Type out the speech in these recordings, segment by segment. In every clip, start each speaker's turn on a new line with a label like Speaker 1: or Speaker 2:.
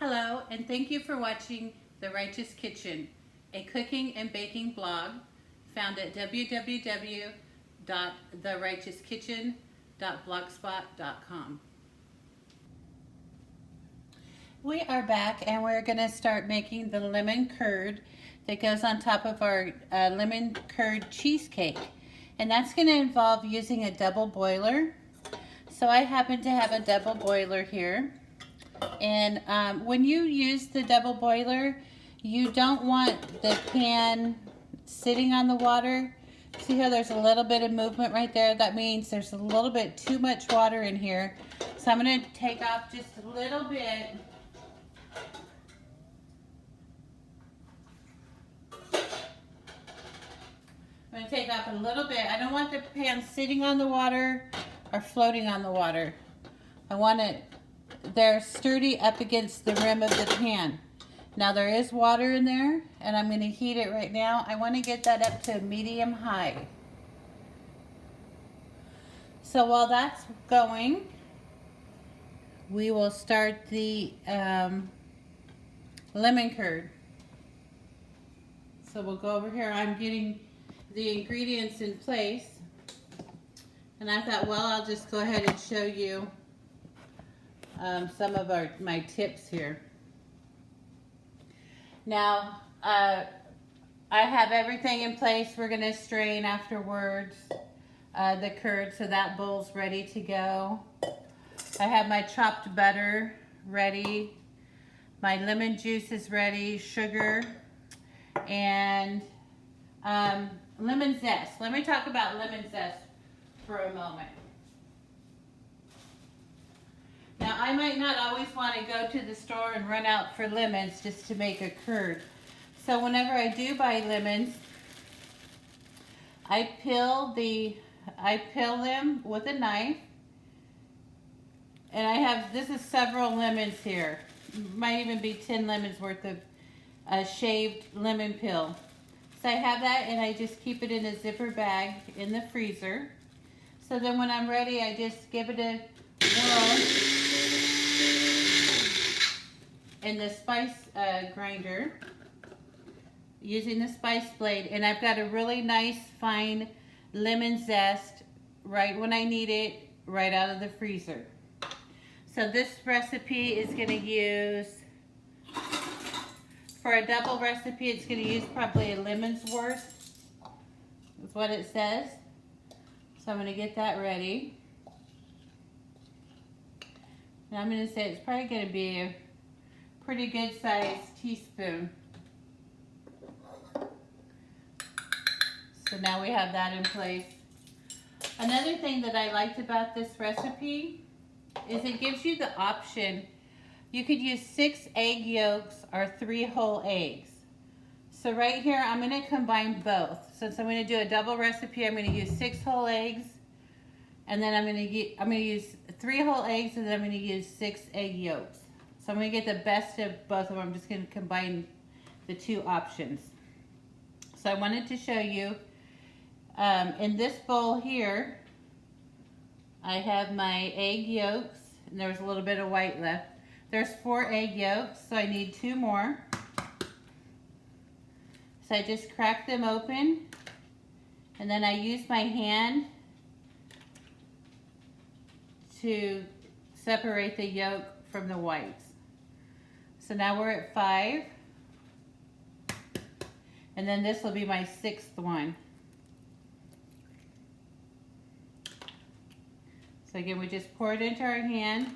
Speaker 1: Hello, and thank you for watching The Righteous Kitchen, a cooking and baking blog found at www.therighteouskitchen.blogspot.com. We are back and we're going to start making the lemon curd that goes on top of our lemon curd cheesecake. And that's going to involve using a double boiler. So I happen to have a double boiler here. And when you use the double boiler, you don't want the pan sitting on the water. See how there's a little bit of movement right there? That means there's a little bit too much water in here. So I'm going to take off just a little bit. I'm going to take off a little bit. I don't want the pan sitting on the water or floating on the water. I want it, they're sturdy up against the rim of the pan. Now there is water in there and I'm going to heat it right now. I want to get that up to medium high. So while that's going, we will start the lemon curd. So we'll go over here. I'm getting the ingredients in place. And I thought, well, I'll just go ahead and show you some of my tips here. Now, I have everything in place. We're going to strain afterwards the curd, so that bowl's ready to go. I have my chopped butter ready. My lemon juice is ready, sugar, and lemon zest. Let me talk about lemon zest for a moment. Now, I might not always want to go to the store and run out for lemons just to make a curd. So whenever I do buy lemons, I peel them with a knife. And this is several lemons here. Might even be 10 lemons worth of shaved lemon peel. So I have that and I just keep it in a zipper bag in the freezer. So then when I'm ready, I just give it a whirl in the spice grinder using the spice blade. And I've got a really nice fine lemon zest right when I need it, right out of the freezer. So this recipe is going to use, for a double recipe, it's going to use probably a lemon's worth, is what it says. So I'm going to get that ready. And I'm going to say it's probably going to be a pretty good sized teaspoon. So now we have that in place. Another thing that I liked about this recipe is it gives you the option. You could use 6 egg yolks or 3 whole eggs. So right here, I'm going to combine both. Since I'm going to do a double recipe, I'm going to use 6 whole eggs, and then I'm going to use 3 whole eggs, and then I'm going to use 6 egg yolks. So I'm going to get the best of both of them. I'm just going to combine the 2 options. So I wanted to show you in this bowl here, I have my egg yolks, and there's a little bit of white left. There's 4 egg yolks, so I need 2 more. So I just crack them open, and then I use my hand to separate the yolk from the whites. So now we're at 5, and then this will be my 6th one. So again, we just pour it into our hand,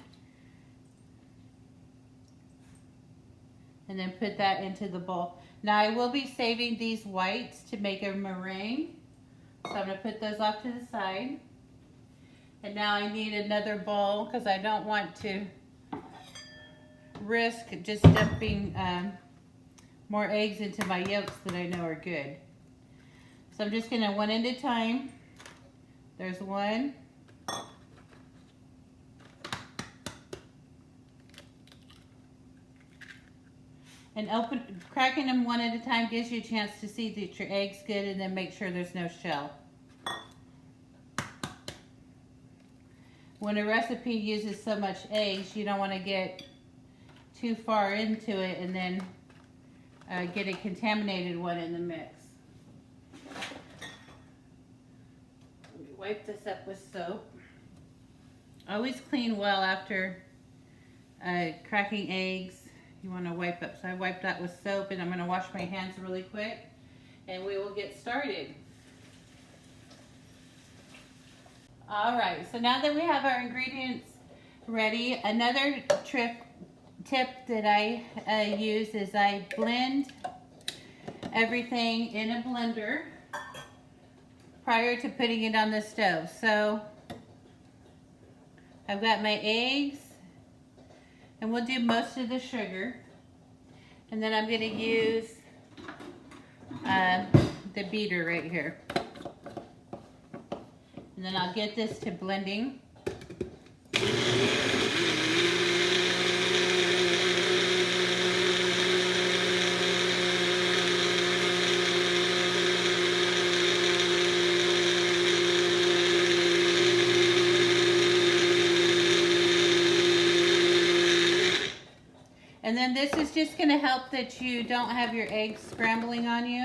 Speaker 1: and then put that into the bowl. Now I will be saving these whites to make a meringue. So I'm going to put those off to the side. And now I need another bowl because I don't want to risk just dumping more eggs into my yolks that I know are good. So I'm just going to one at a time. There's 1. And cracking them one at a time gives you a chance to see that your egg's good, and then make sure there's no shell. When a recipe uses so much eggs, you don't want to get too far into it and then get a contaminated one in the mix. Let me wipe this up with soap. Always clean well after cracking eggs. You want to wipe up. So I wiped that with soap, and I'm going to wash my hands really quick and we will get started. Alright, so now that we have our ingredients ready, another tip that I use is I blend everything in a blender prior to putting it on the stove. So I've got my eggs, and we'll do most of the sugar, and then I'm going to use the beater right here, and then I'll get this to blending. And then this is just going to help that you don't have your eggs scrambling on you.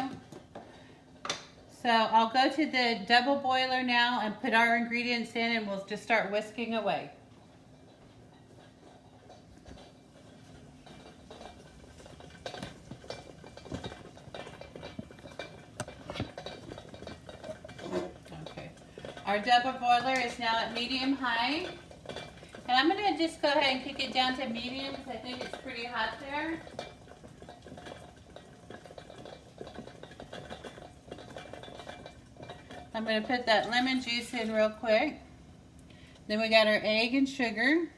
Speaker 1: So I'll go to the double boiler now and put our ingredients in, and we'll just start whisking away. Okay. Our double boiler is now at medium high. And I'm going to just go ahead and kick it down to medium because I think it's pretty hot there. I'm going to put that lemon juice in real quick. Then we got our egg and sugar.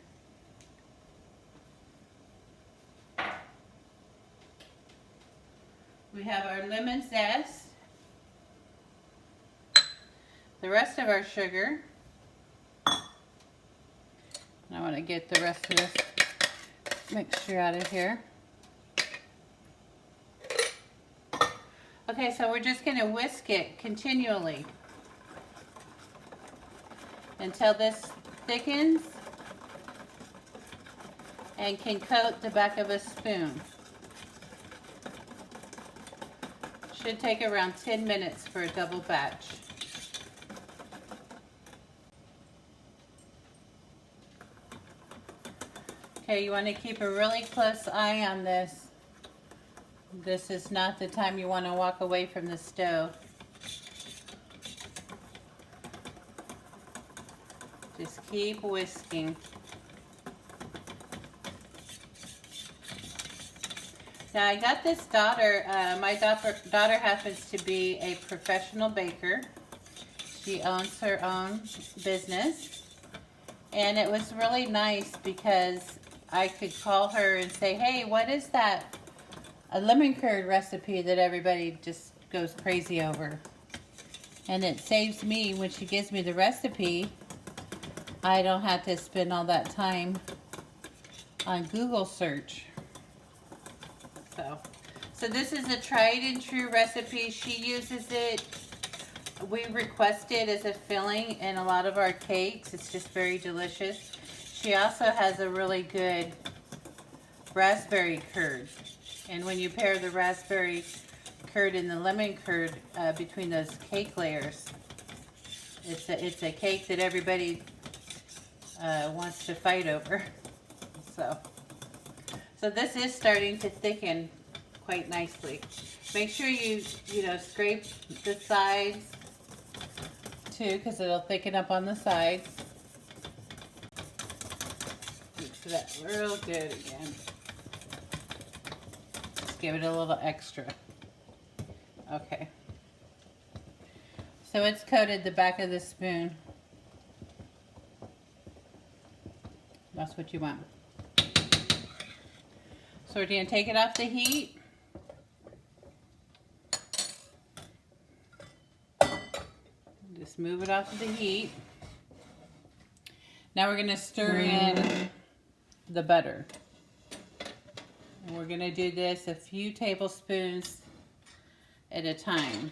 Speaker 1: We have our lemon zest. The rest of our sugar. I want to get the rest of this mixture out of here. Okay, so we're just going to whisk it continually until this thickens and can coat the back of a spoon. Should take around 10 minutes for a double batch. Okay, you want to keep a really close eye on this. This is not the time you want to walk away from the stove. Just keep whisking. Now I got this daughter, my daughter happens to be a professional baker. She owns her own business. And it was really nice because I could call her and say, hey, what is that? A lemon curd recipe that everybody just goes crazy over. And it saves me, when she gives me the recipe, I don't have to spend all that time on Google search. So this is a tried and true recipe. She uses it. We request it as a filling in a lot of our cakes. It's just very delicious. She also has a really good raspberry curd. And when you pair the raspberry curd and the lemon curd between those cake layers, it's a cake that everybody wants to fight over. So this is starting to thicken quite nicely. Make sure you scrape the sides too, because it'll thicken up on the sides. Mix that real good again. Just give it a little extra. Okay. So it's coated the back of the spoon. That's what you want. So we're going to take it off the heat. Just move it off of the heat. Now we're going to stir in the butter. And we're going to do this a few tablespoons at a time.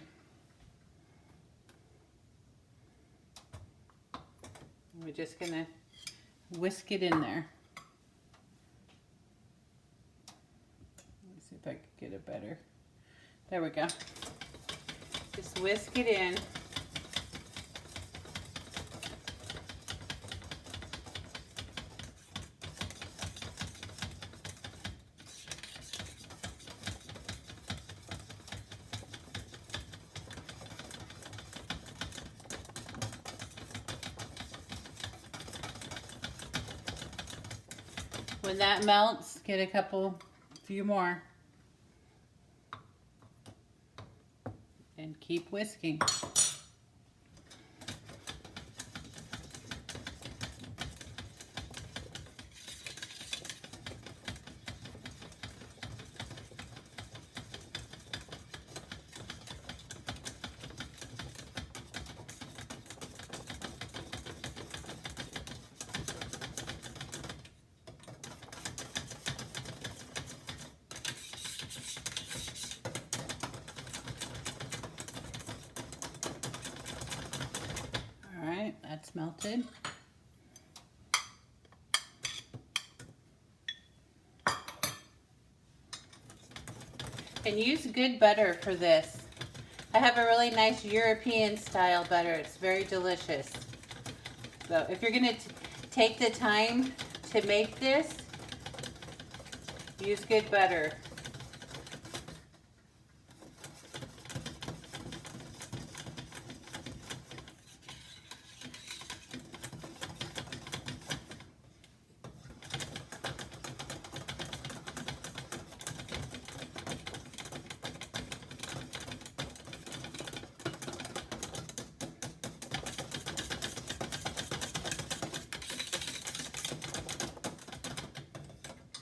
Speaker 1: We're just going to whisk it in there. see if I can get it better. There we go. Just whisk it in. When that melts, get a few more. And keep whisking. That's melted. And use good butter for this. I have a really nice European style butter. It's very delicious. So if you're going to take the time to make this, use good butter.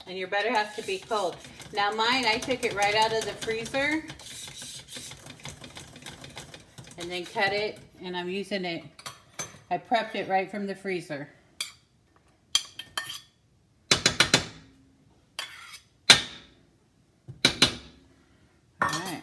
Speaker 1: And your butter has to be cold. Now mine, I took it right out of the freezer and then cut it, and I'm using it. I prepped it right from the freezer. All right.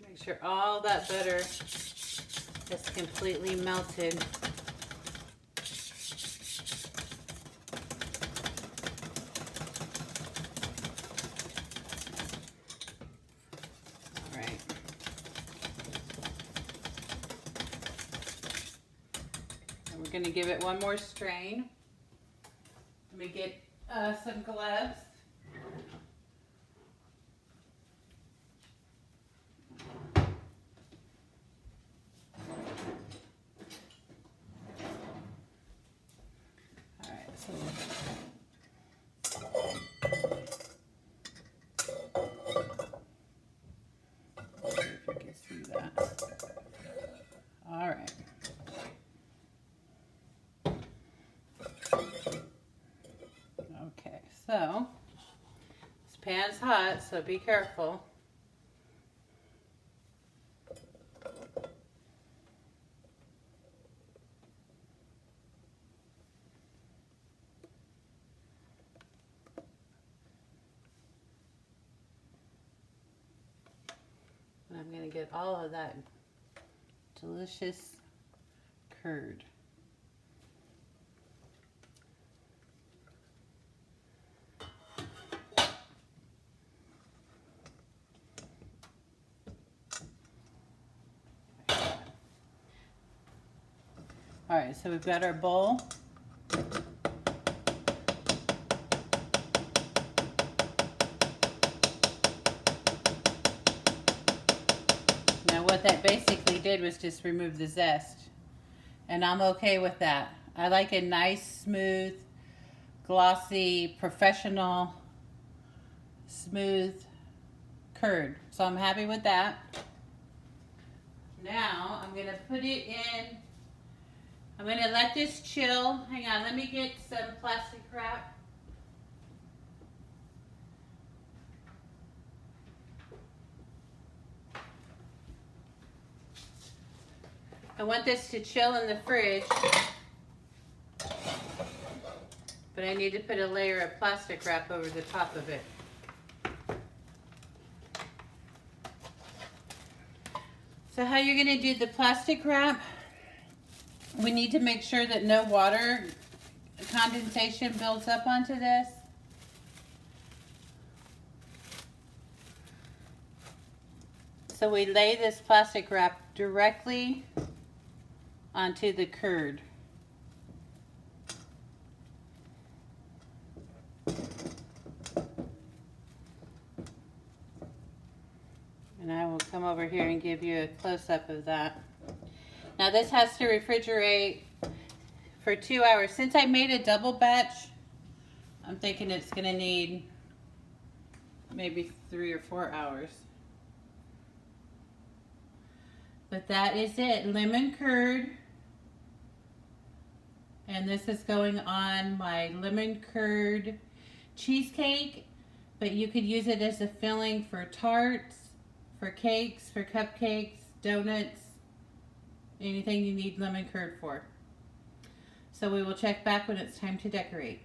Speaker 1: Make sure all that butter is completely melted. All right. And we're going to give it one more strain. Let me get some gloves. So, this pan's hot, so be careful. And I'm going to get all of that delicious curd. All right, so we've got our bowl. Now what that basically did was just remove the zest. And I'm okay with that. I like a nice, smooth, glossy, professional, smooth curd. So I'm happy with that. Now I'm going to put it in. I'm going to let this chill. Hang on, let me get some plastic wrap. I want this to chill in the fridge, but I need to put a layer of plastic wrap over the top of it. So how you're going to do the plastic wrap, we need to make sure that no water condensation builds up onto this. So we lay this plastic wrap directly onto the curd. And I will come over here and give you a close-up of that. Now this has to refrigerate for 2 hours. Since I made a double batch, I'm thinking it's gonna need maybe 3 or 4 hours. But that is it, lemon curd. And this is going on my lemon curd cheesecake, but you could use it as a filling for tarts, for cakes, for cupcakes, donuts, anything you need lemon curd for. So we will check back when it's time to decorate.